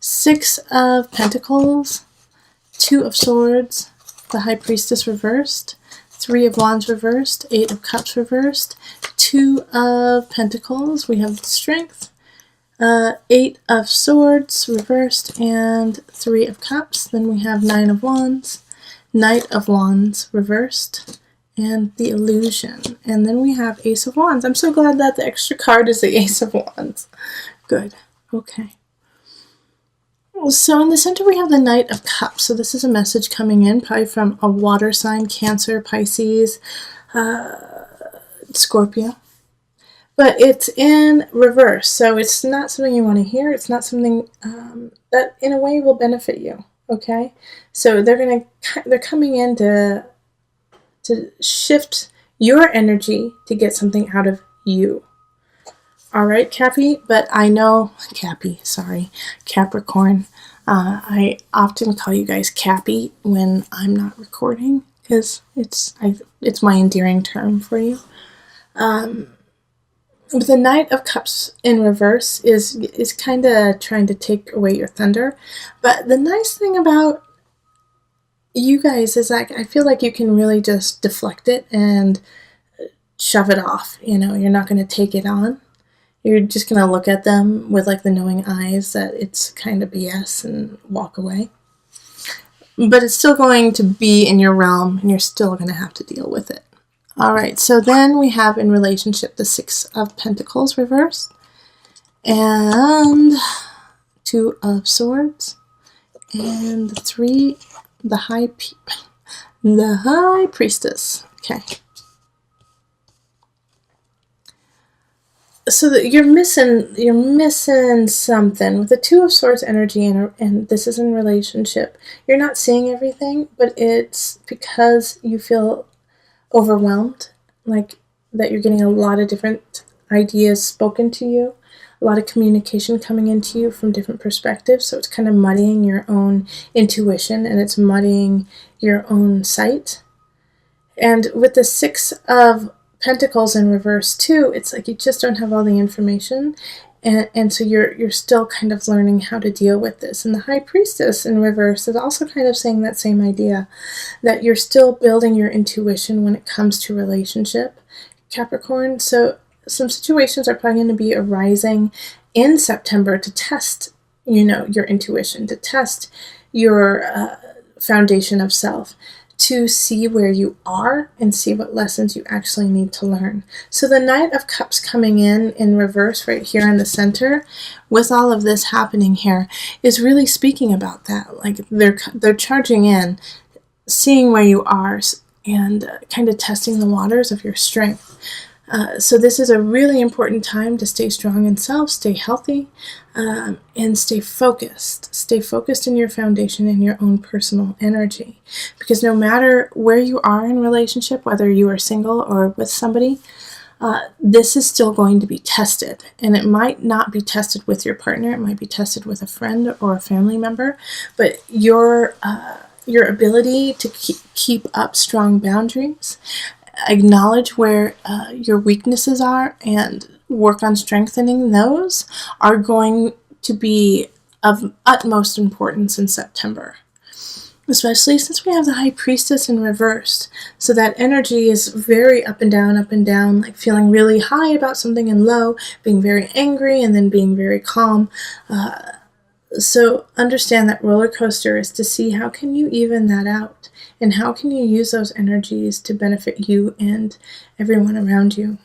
Six of Pentacles, Two of Swords, the High Priestess reversed, Three of Wands reversed, Eight of Cups reversed, Two of Pentacles, we have Strength, Eight of Swords reversed, and Three of Cups. Then we have Nine of Wands, Knight of Wands reversed, and the Illusion. And then we have Ace of Wands. I'm so glad that the extra card is the Ace of Wands. Good. Okay. So in the center we have the Knight of Cups. So this is a message coming in, probably from a water sign, Cancer, Pisces, Scorpio. But it's in reverse, so it's not something you want to hear. It's not something that in a way will benefit you. Okay? So they're coming in to shift your energy to get something out of you. All right, Cappy, but I know, Capricorn. I often call you guys Cappy when I'm not recording because it's my endearing term for you. The Knight of Cups in reverse is kind of trying to take away your thunder, but the nice thing about you guys is like I feel like you can really just deflect it and shove it off. You know, you're not going to take it on. You're just going to look at them with like the knowing eyes that it's kind of BS and walk away. But it's still going to be in your realm and you're still going to have to deal with it. All right, so then we have in relationship the Six of Pentacles reversed and Two of Swords and the High Priestess. Okay. So that you're missing something with the Two of Swords energy, and this is in relationship. You're not seeing everything, but it's because you feel overwhelmed, like that you're getting a lot of different ideas spoken to you, a lot of communication coming into you from different perspectives. So it's kind of muddying your own intuition and it's muddying your own sight. And with the Six of Pentacles in reverse too, it's like you just don't have all the information, and so you're still kind of learning how to deal with this. And the High Priestess in reverse is also kind of saying that same idea, that you're still building your intuition when it comes to relationship, Capricorn. So some situations are probably going to be arising in September to test, your intuition, to test your foundation of self, to see where you are and see what lessons you actually need to learn. So the Knight of Cups coming in reverse right here in the center, with all of this happening here, is really speaking about that. Like they're charging in, seeing where you are, and kind of testing the waters of your strength. So this is a really important time to stay strong in self, stay healthy, and stay focused. Stay focused in your foundation and your own personal energy. Because no matter where you are in relationship, whether you are single or with somebody, this is still going to be tested. And it might not be tested with your partner. It might be tested with a friend or a family member. But your ability to keep up strong boundaries, acknowledge where your weaknesses are, and work on strengthening those are going to be of utmost importance in September. Especially since we have the High Priestess in reverse. So that energy is very up and down, like feeling really high about something and low, being very angry and then being very calm. So understand that roller coaster is to see how can you even that out, and how can you use those energies to benefit you and everyone around you.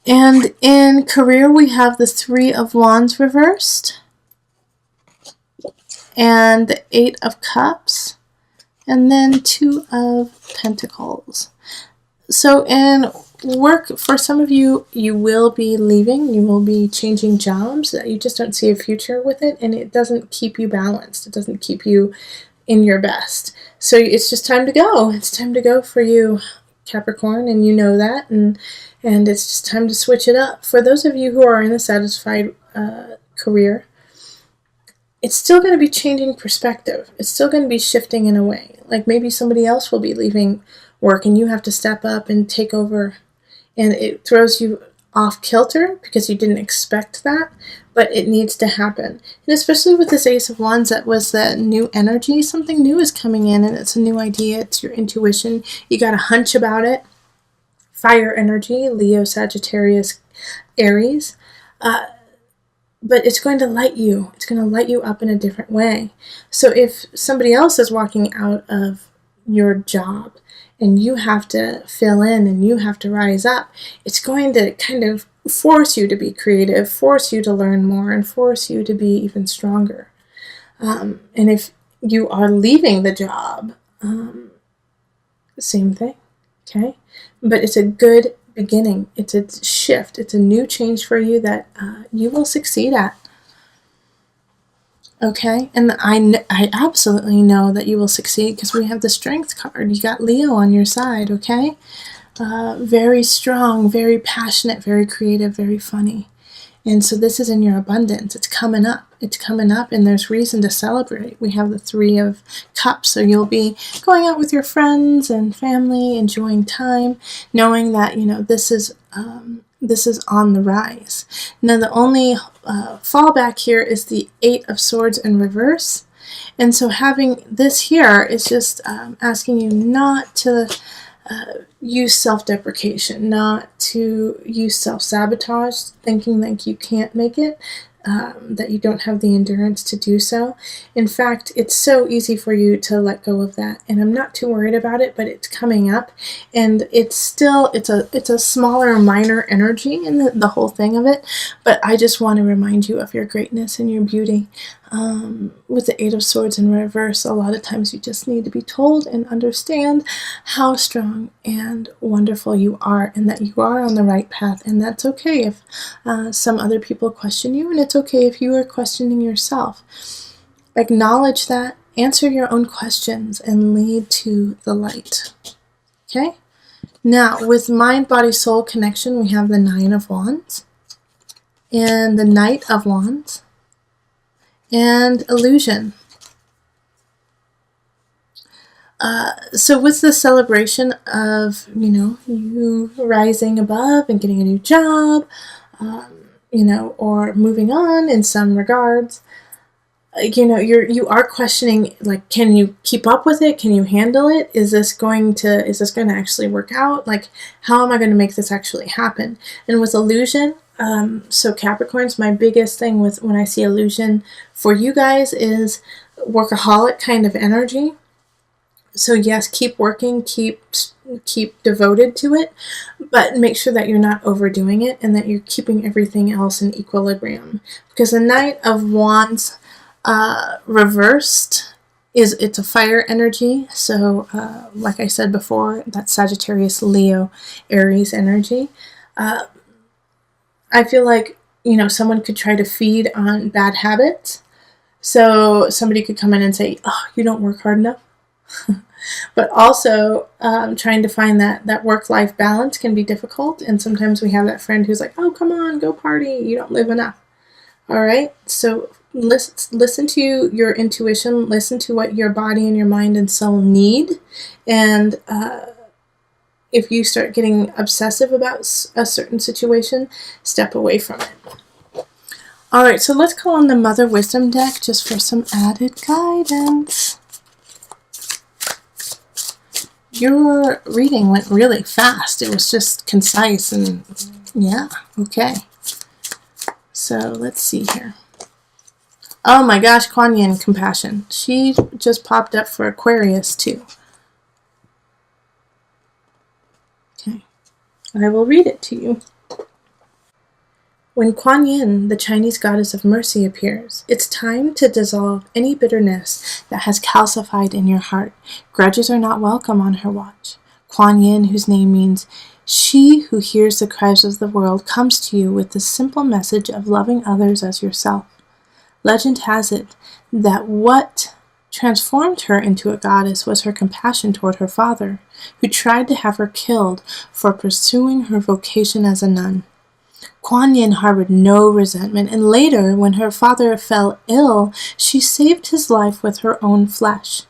And in career, we have the Three of Wands reversed, and the Eight of Cups, and then Two of Pentacles. So in work, for some of you, you will be leaving, you will be changing jobs, that you just don't see a future with it, and it doesn't keep you balanced. It doesn't keep you in your best. So it's just time to go. It's time to go for you, Capricorn, and you know that, and it's just time to switch it up. For those of you who are in a satisfied career, it's still going to be changing perspective. It's still going to be shifting in a way. Like maybe somebody else will be leaving work and you have to step up and take over, and it throws you off kilter because you didn't expect that, but it needs to happen. And especially with this Ace of Wands, that was the new energy. Something new is coming in, and it's a new idea. It's your intuition. You got a hunch about it. Fire energy, Leo, Sagittarius, Aries. But it's going to light you. It's going to light you up in a different way. So if somebody else is walking out of your job and you have to fill in and you have to rise up, it's going to kind of force you to be creative, force you to learn more, and force you to be even stronger. And if you are leaving the job, same thing, okay? But it's a good beginning. It's a shift. It's a new change for you that you will succeed at. Okay, and I absolutely know that you will succeed because we have the Strength card. You got Leo on your side, okay? Very strong, very passionate, very creative, very funny. And so this is in your abundance. It's coming up. It's coming up, and there's reason to celebrate. We have the Three of Cups, so you'll be going out with your friends and family, enjoying time, knowing that, you know, this is on the rise. Now, the only fallback here is the Eight of Swords in reverse. And so having this here is just asking you not to use self-deprecation, not to use self-sabotage, thinking like you can't make it, that you don't have the endurance to do so. In fact, it's so easy for you to let go of that, and I'm not too worried about it, but it's coming up, and it's a smaller, minor energy in the whole thing of it, but I just want to remind you of your greatness and your beauty. With the Eight of Swords in reverse, a lot of times you just need to be told and understand how strong and wonderful you are, and that you are on the right path. And that's okay if some other people question you, and it's okay if you are questioning yourself. Acknowledge that, answer your own questions, and lead to the light. Okay? Now, with mind, body, soul connection, we have the Nine of Wands and the Knight of Wands and illusion. So with the celebration of, you rising above and getting a new job, or moving on in some regards, you are questioning, like, can you keep up with it? Can you handle it? Is this going to actually work out? Like, how am I going to make this actually happen? And with illusion, so Capricorns, my biggest thing with when I see illusion for you guys is workaholic kind of energy. So yes, keep working, keep devoted to it, but make sure that you're not overdoing it and that you're keeping everything else in equilibrium. Because the Knight of Wands reversed it's a fire energy. So like I said before, that's Sagittarius, Leo, Aries energy. I feel like, someone could try to feed on bad habits. So somebody could come in and say, oh, you don't work hard enough. But also trying to find that work-life balance can be difficult. And sometimes we have that friend who's like, oh, come on, go party. You don't live enough. All right. So listen to your intuition. Listen to what your body and your mind and soul need. And if you start getting obsessive about a certain situation, step away from it. All right, so let's call on the Mother Wisdom deck just for some added guidance. Your reading went really fast. It was just concise and yeah, okay. So let's see here. Oh my gosh, Kuan Yin, compassion. She just popped up for Aquarius too. Okay, I will read it to you. When Kuan Yin, the Chinese goddess of mercy, appears, it's time to dissolve any bitterness that has calcified in your heart. Grudges are not welcome on her watch. Kuan Yin, whose name means she who hears the cries of the world, comes to you with the simple message of loving others as yourself. Legend has it that what transformed her into a goddess was her compassion toward her father, who tried to have her killed for pursuing her vocation as a nun. Kuan Yin harbored no resentment, and later, when her father fell ill, she saved his life with her own flesh.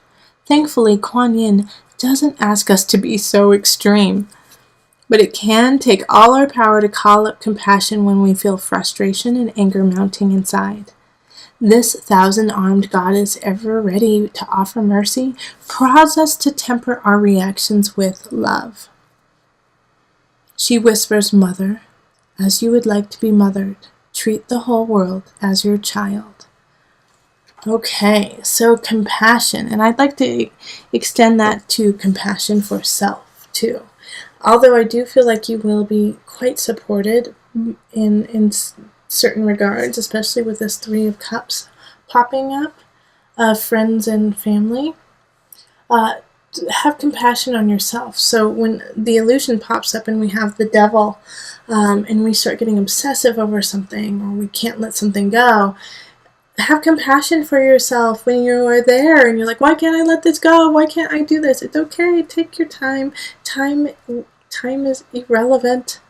Thankfully, Kuan Yin doesn't ask us to be so extreme. But it can take all our power to call up compassion when we feel frustration and anger mounting inside. This 1,000-armed goddess, ever ready to offer mercy, prods us to temper our reactions with love. She whispers, "Mother, as you would like to be mothered, treat the whole world as your child." Okay, so compassion, and I'd like to extend that to compassion for self, too. Although I do feel like you will be quite supported in certain regards, especially with this Three of Cups popping up, friends and family. Have compassion on yourself. So when the illusion pops up and we have the devil, and we start getting obsessive over something, or we can't let something go, have compassion for yourself when you are there and you're like, why can't I let this go? Why can't I do this? It's okay. Take your time. Time is irrelevant.